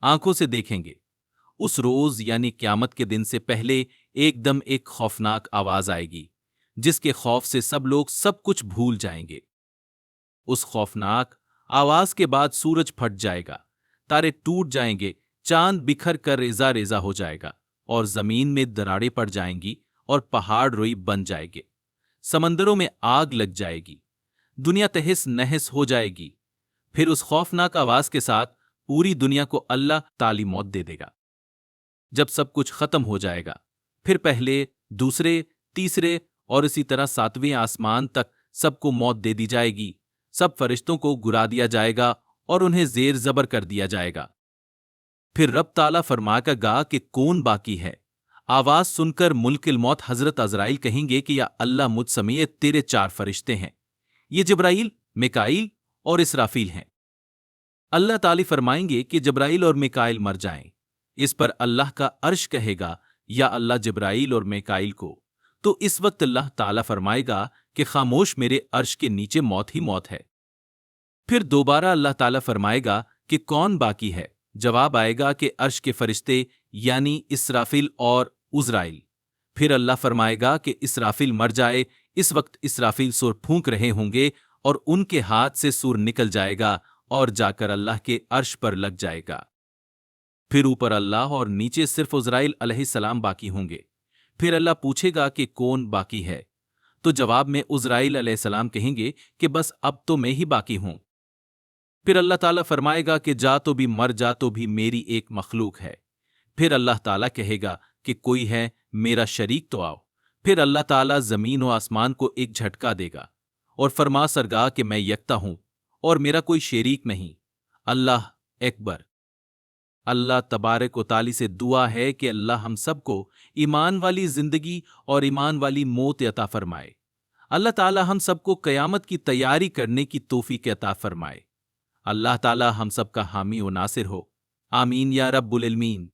आंखों से देखेंगे। उस रोज यानी क्यामत के दिन से पहले एकदम एक खौफनाक आवाज आएगी, जिसके खौफ से सब लोग सब कुछ भूल जाएंगे। उस खौफनाक आवाज के बाद सूरज फट जाएगा, तारे टूट जाएंगे, चांद बिखर कर रेजा रेजा हो जाएगा और जमीन में दरारें पड़ जाएंगी और पहाड़ रोई बन जाएंगे। समंदरों में आग लग जाएगी, दुनिया तहस नहस हो जाएगी। फिर उस खौफनाक आवाज के साथ पूरी दुनिया को अल्लाह ताली मौत दे देगा। जब सब कुछ खत्म हो जाएगा, फिर पहले, दूसरे, तीसरे और इसी तरह सातवें आसमान तक सबको मौत दे दी जाएगी। सब फरिश्तों को गुरा दिया जाएगा और उन्हें जेर जबर कर दिया जाएगा। फिर रब ताला फरमाएगा कि कौन बाकी है। आवाज सुनकर मुल्किल मौत हजरत अजराइल कहेंगे कि या अल्लाह, मुझ समेत तेरे 4 फरिश्ते हैं। ये जिब्राइल, मिकाइल और इसराफील हैं। अल्लाह ताली फरमाएंगे कि जिब्राइल और मिकाइल मर जाएं। इस पर अल्लाह का अर्श कहेगा, या अल्लाह, जिब्राइल और मिकाइल को। तो इस वक्त अल्लाह ताला फरमाएगा कि खामोश, मेरे अर्श के नीचे मौत ही मौत है। फिर दोबारा अल्लाह ताला फरमाएगा कि कौन बाकी है। जवाब आएगा कि अर्श के फरिश्ते यानी इसराफिल और उजराइल। फिर अल्लाह फरमाएगा कि इसराफिल मर जाए। इस वक्त इसराफिल सूर फूंक रहे होंगे और उनके हाथ से सूर निकल जाएगा और जाकर अल्लाह के अर्श पर लग जाएगा। फिर ऊपर अल्लाह और नीचे सिर्फ उजराइल अलैहिस्सलाम बाकी होंगे। फिर अल्लाह पूछेगा कि कौन बाकी है, तो जवाब में उजराइल अलैहिस्सलाम कहेंगे कि बस अब तो मैं ही बाकी हूं। फिर अल्लाह ताला फरमाएगा कि जा तो भी, मर जा तो भी, मेरी एक मखलूक है। फिर अल्लाह ताला कहेगा कि कोई है, मेरा शरीक तो आओ। फिर अल्लाह ताला जमीन और आसमान को एक झटका देगा और फरमा सरगा कि मैं यकता हूं और मेरा कोई शरीक नहीं। अल्लाह अकबर। अल्लाह तबारक व ताली से दुआ है कि अल्लाह हम सबको ईमान वाली जिंदगी और ईमान वाली मौत अता फरमाए। अल्लाह ताला हम सबको कयामत की तैयारी करने की तौफीक अता फरमाए। अल्लाह ताला हम सबका हामी व नासिर हो। आमीन या रब्बुल इल्मीन।